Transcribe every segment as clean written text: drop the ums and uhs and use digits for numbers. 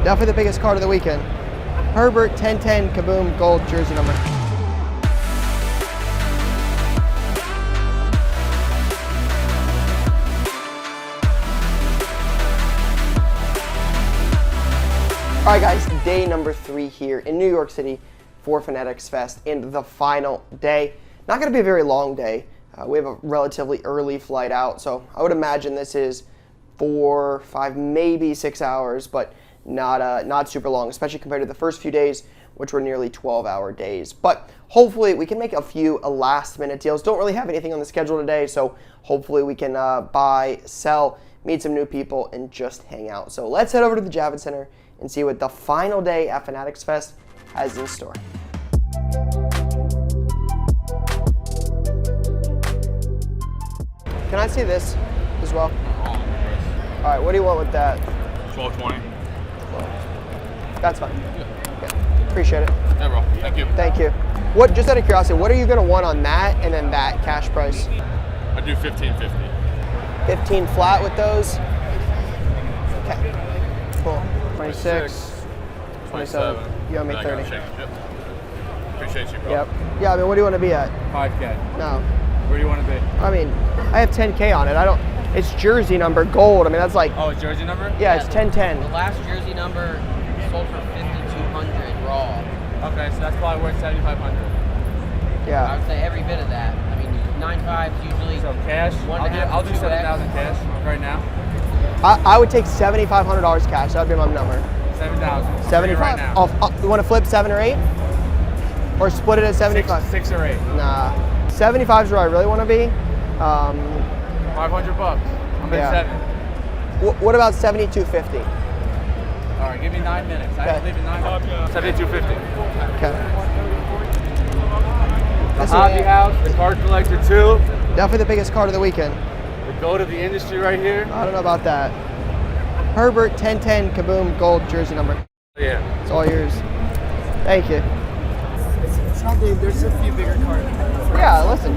Definitely the biggest card of the weekend. Herbert, 1010, Kaboom, gold jersey number. All right, guys, day number 3 here in New York City for Fanatics Fest and the final day. Not going to be a very long day. We have a relatively early flight out, so I would imagine this is 4, 5, maybe 6 hours, but not super long, especially compared to the first few days, which were nearly 12-hour days. But hopefully we can make a few last-minute deals. Don't really have anything on the schedule today, so hopefully we can buy, sell, meet some new people, and just hang out. So let's head over to the Javits Center and see what the final day at Fanatics Fest has in store. Can I see this as well? All right, what do you want with that? 1220. That's fine. Yeah. Okay. Appreciate it. Yeah, bro. Thank you. Thank you. What? Just out of curiosity, what are you going to want on that and then that cash price? I do 1550. 15 flat with those? Okay. Cool. 26, 27. You owe me 30. Yep. Appreciate you, bro. Yep. Yeah, I mean, what do you want to be at? 5K. No. Where do you want to be? I mean, I have 10K on it. It's jersey number gold. I mean, that's like. Oh, it's jersey number? Yeah, it's 1010. The last jersey number sold for 5,200 raw. Okay, so that's probably worth 7,500. Yeah. I would say every bit of that. I mean, 9.5 usually. So cash? I'll do 7,000 cash right now. I would take $7,500 cash. That would be my number. 7,000. 75. Right now. You want to flip 7 or 8, or split it at 75? 6 or 8. Nah, 75 is where I really want to be. $500. I'm at 7. What about 72.50? All right, give me 9 minutes. I have to leave at 9. 72.50. Okay. The Hobby House, the card collector too. Definitely the biggest card of the weekend. The goat of the industry right here. I don't know about that. Herbert, 1010, Kaboom, gold jersey number. Yeah. It's all yours. Thank you. It's not big. There's a few bigger cards. Yeah, listen.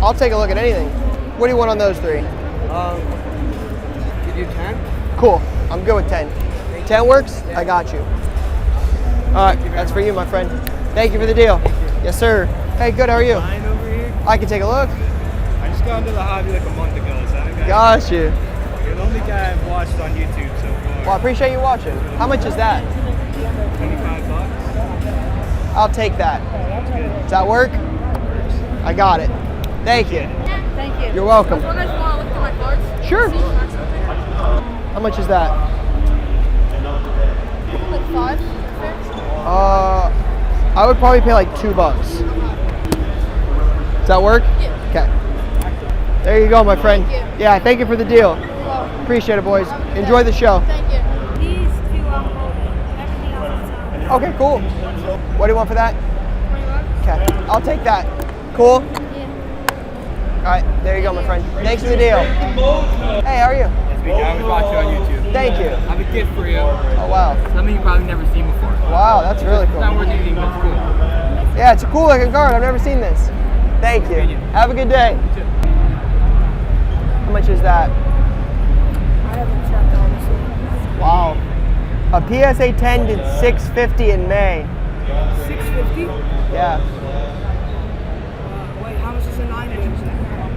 I'll take a look at anything. What do you want on those 3? Give you 10? Cool. I'm good with 10. 10 works? I got you. All right, that's for you, my friend. Thank you for the deal. Yes, sir. Hey, good. How are you? Fine over here. I can take a look. I just got into the hobby like a month ago, so I Got you. You're the only guy I've watched on YouTube so far. Well, I appreciate you watching. How much is that? $25. I'll take that. That's good. Does that work? I got it. Thank you. Thank you. You're welcome. I just want to look through my cards. Sure. How much is that? Like 5? I would probably pay like $2. Does that work? Yeah. Okay. There you go, my friend. Thank you. Yeah, thank you for the deal. Appreciate it, boys. Enjoy the show. Thank you. These 2 everything else. Okay, cool. What do you want for that? $20. Okay, I'll take that. Cool? Yeah. All right, there you go, my friend. Thanks for the deal. Hey, how are you? I always watch you on YouTube. Thank you. I have a gift for you. Oh, wow. Something you've probably never seen before. Wow, that's really cool. It's not worth anything, but it's cool. Yeah, it's a cool looking card. I've never seen this. Thank you. Have a good day. How much is that? I haven't checked, honestly. Wow. A PSA 10 did $650 in May. $650? Yeah. Wait, how much is a 9 inch?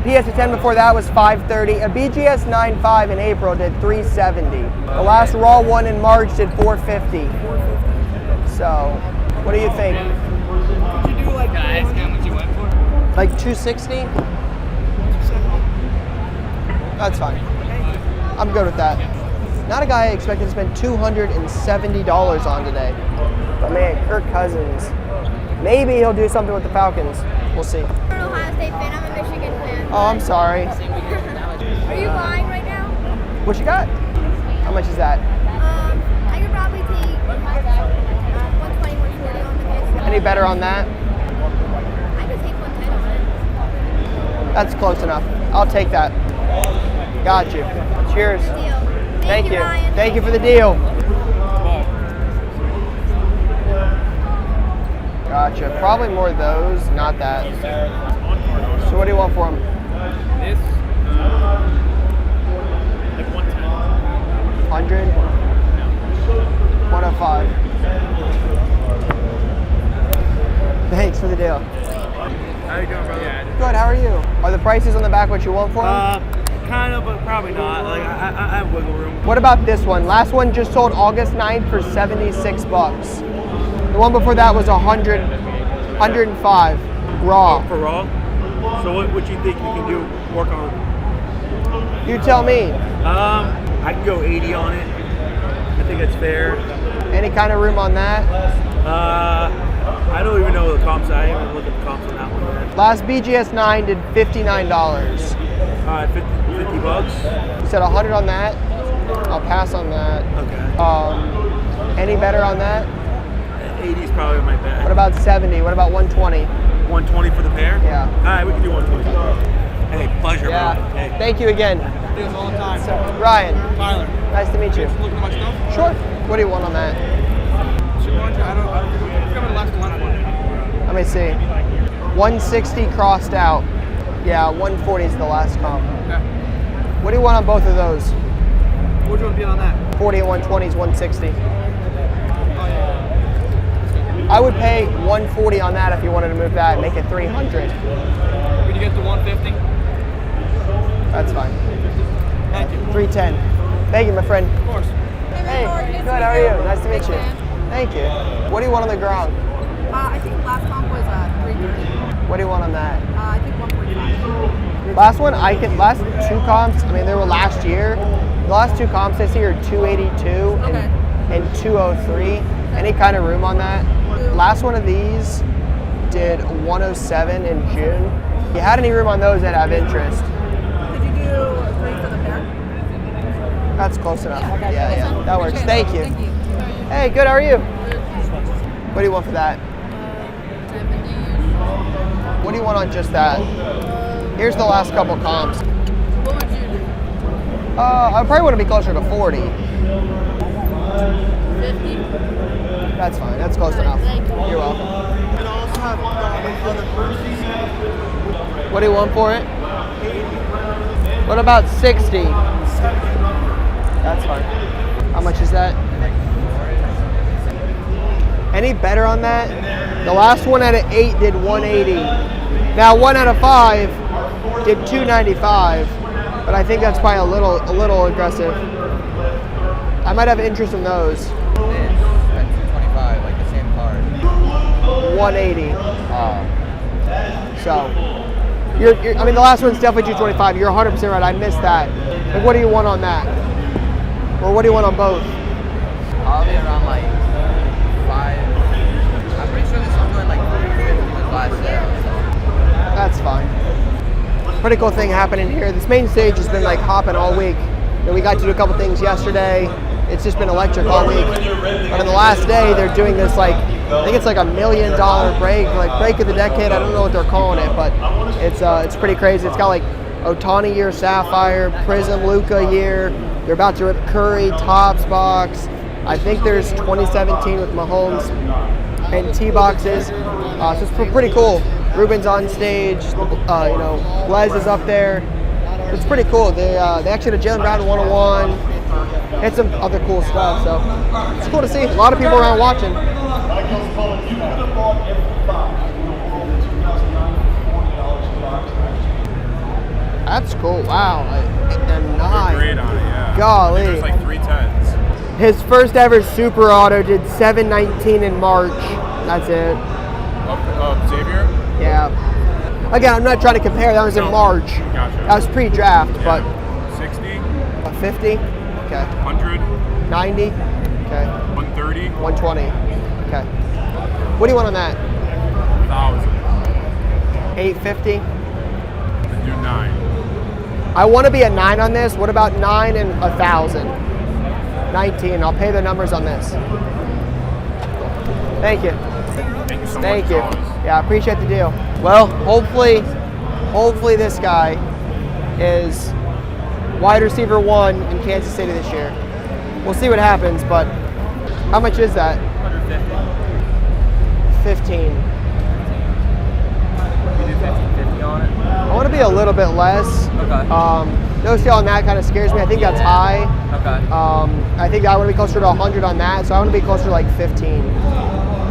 PSA 10 before that was $530. A BGS 9.5 in April did $370. The last Raw one in March did $450. So, what do you think? Could you do like Guys, how much you went for? Like $260? That's fine. I'm good with that. Not a guy I expected to spend $270 on today. But man, Kirk Cousins. Maybe he'll do something with the Falcons. We'll see. I'm an Ohio State fan. I'm a Michigan fan. Oh, I'm sorry. Are you buying right now? What you got? How much is that? I could probably take 120, 140 on the case. Any better on that? I could take 110 on it. That's close enough. I'll take that. Got you. Cheers. Deal. Thank you. Ryan. Thank you for the deal. Gotcha. Probably more of those, not that. So what do you want for them? This? Like 110. 100? 105. Thanks for the deal. How you doing, brother? Good, how are you? Are the prices on the back what you want for them? Kind of, but probably not. Like I have wiggle room. What about this one? Last one just sold August 9th for 76 bucks. The one before that was 105 raw. For raw. So what you think you can do? Work on? You tell me. I can go 80 on it. I think that's fair. Any kind of room on that? I don't even know the comps. I haven't looked at the comps on that one yet. Last BGS 9 did $59. All right, 50 bucks. You said 100 on that. I'll pass on that. Okay. Any better on that? 80 is probably my bet. What about 70? What about 120? 120 for the pair? Yeah. All right, we can do 120. Hey, pleasure, Yeah. bro. Hey. Thank you again. Do this all the time. So, Ryan, Tyler, nice to meet you. look at my stuff. Sure. What do you want on that? I don't remember the last one. Let me see. 160 crossed out. Yeah, 140 is the last comp. Okay. What do you want on both of those? What do you want to be on that? 40 and 120 is 160. I would pay 140 on that if you wanted to move that and make it 300. Can you get to 150? That's fine. Thank you. 310. Thank you, my friend. Of course. Hey, good, how are you? Nice to meet you. Thank you. What do you want on the ground? I think the last comp was 330. What do you want on that? I think 145. Last last two comps, I mean, they were last year. The last two comps I see are 282 and 203. Any kind of room on that? Last one of these did 107 in June. If you had any room on those that have interest? Could you do 3 for the pair? That's close enough. Okay. Yeah, that works. Thank you. Thank you. Hey, good, how are you? What do you want for that? 70. What do you want on just that? Here's the last couple comps. What would you do? I probably want to be closer to 40. 50? That's fine. That's close enough. Thank you. You're welcome. What do you want for it? What about 60? That's fine. How much is that? Any better on that? The last one out of 8 did 180. Now 1 out of 5 did 295, but I think that's probably a little aggressive. I might have interest in those. At 225, like the same card. 180. Oh. So, I mean, the last one's definitely 225. You're 100% right. I missed that. Like, what do you want on that? Or what do you want on both? Probably around like 5. I'm pretty sure this one went like 350 was last sale, so. That's fine. Pretty cool thing happening here. This main stage has been like hopping all week. We got to do a couple things yesterday. It's just been electric all week. But on the last day, they're doing this like, I think it's like $1 million break, like break of the decade. I don't know what they're calling it, but it's pretty crazy. It's got like Otani year, Sapphire, Prism, Luca year. They're about to rip Curry, Topps box. I think there's 2017 with Mahomes and T-boxes. So it's pretty cool. Ruben's on stage. Les is up there. It's pretty cool. They actually had a Jalen Brown 101. Had some other cool stuff. So it's cool to see. A lot of people around watching. That's cool. Wow. And 9. Great on it, yeah. Golly. There's like 3 10s. His first ever Super Auto did 719 in March. That's it. Of Xavier? Yeah. Again, I'm not trying to compare. That was in March. Gotcha. That was pre-draft, but 60, 50. Okay. 100, 90. Okay. 130, 120. Okay. What do you want on that? 1,000. 850. Do 9. I want to be a 9 on this. What about 9 and 1,000? 19. I'll pay the numbers on this. Thank you. Thank you so much. Thank you. as always. Yeah, I appreciate the deal. Well, hopefully this guy is wide receiver 1 in Kansas City this year. We'll see what happens, but how much is that? 150. 15. We did 1550 on it. I want to be a little bit less. Okay. No scale on that kind of scares me. I think that's high. Okay. I think I want to be closer to 100 on that, so I want to be closer to like 15.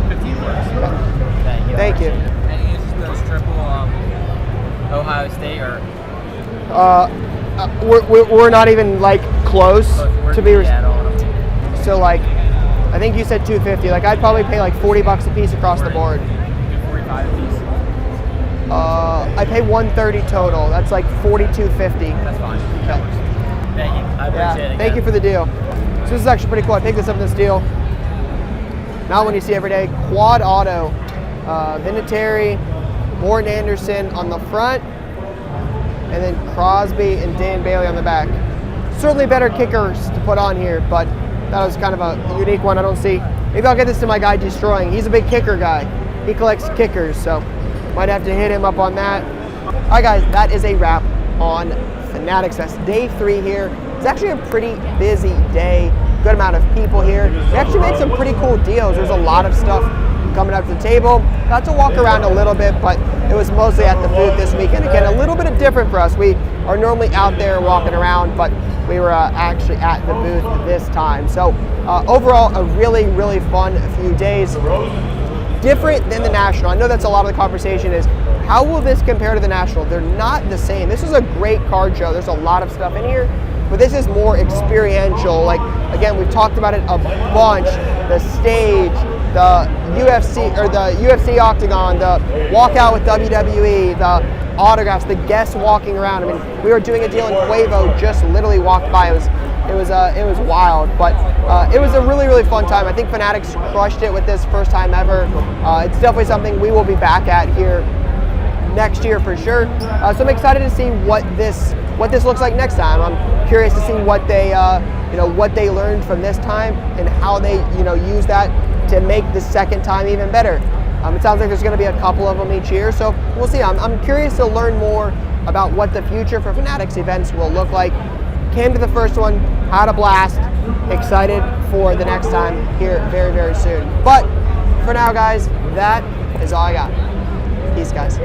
15 works. Thank you. Thank you. Any interest in those triple Ohio State or? We're not even like close to be. At on them? So like, I think you said 250. Like I'd probably pay like $40 a piece across the board. 45 a piece. I pay 130 total. That's like 42.50. That's fine. Okay. Thank you. I appreciate it. Thank you for the deal. So this is actually pretty cool. I picked this up in this deal. Not one you see every day. Quad auto, Vinatieri, Morton Anderson on the front, and then Crosby and Dan Bailey on the back. Certainly better kickers to put on here, but that was kind of a unique one I don't see. Maybe I'll get this to my guy Destroying. He's a big kicker guy. He collects kickers, so might have to hit him up on that. All right, guys, that is a wrap on Fanatics Fest. Day 3 here. It's actually a pretty busy day. Good amount of people here. We actually made some pretty cool deals. There's a lot of stuff coming up to the table. Got to walk around a little bit, but it was mostly at the booth this weekend. Again, a little bit different for us. We are normally out there walking around, but we were actually at the booth this time. So overall, a really, really fun few days. Different than the National. I know that's a lot of the conversation is, how will this compare to the National? They're not the same. This is a great card show. There's a lot of stuff in here, but this is more experiential. Like, again, we've talked about it a bunch. The stage, the UFC Octagon, the walkout with WWE, the autographs, the guests walking around. I mean, we were doing a deal in Quavo, just literally walked by. It was wild, but it was a really, really fun time. I think Fanatics crushed it with this first time ever. It's definitely something we will be back at here next year for sure. So I'm excited to see what this looks like next time. I'm curious to see what they what they learned from this time and how they use that to make the second time even better. It sounds like there's going to be a couple of them each year, so we'll see. I'm curious to learn more about what the future for Fanatics events will look like. Came to the first one, had a blast, excited for the next time here very, very soon. But for now, guys, that is all I got. Peace, guys.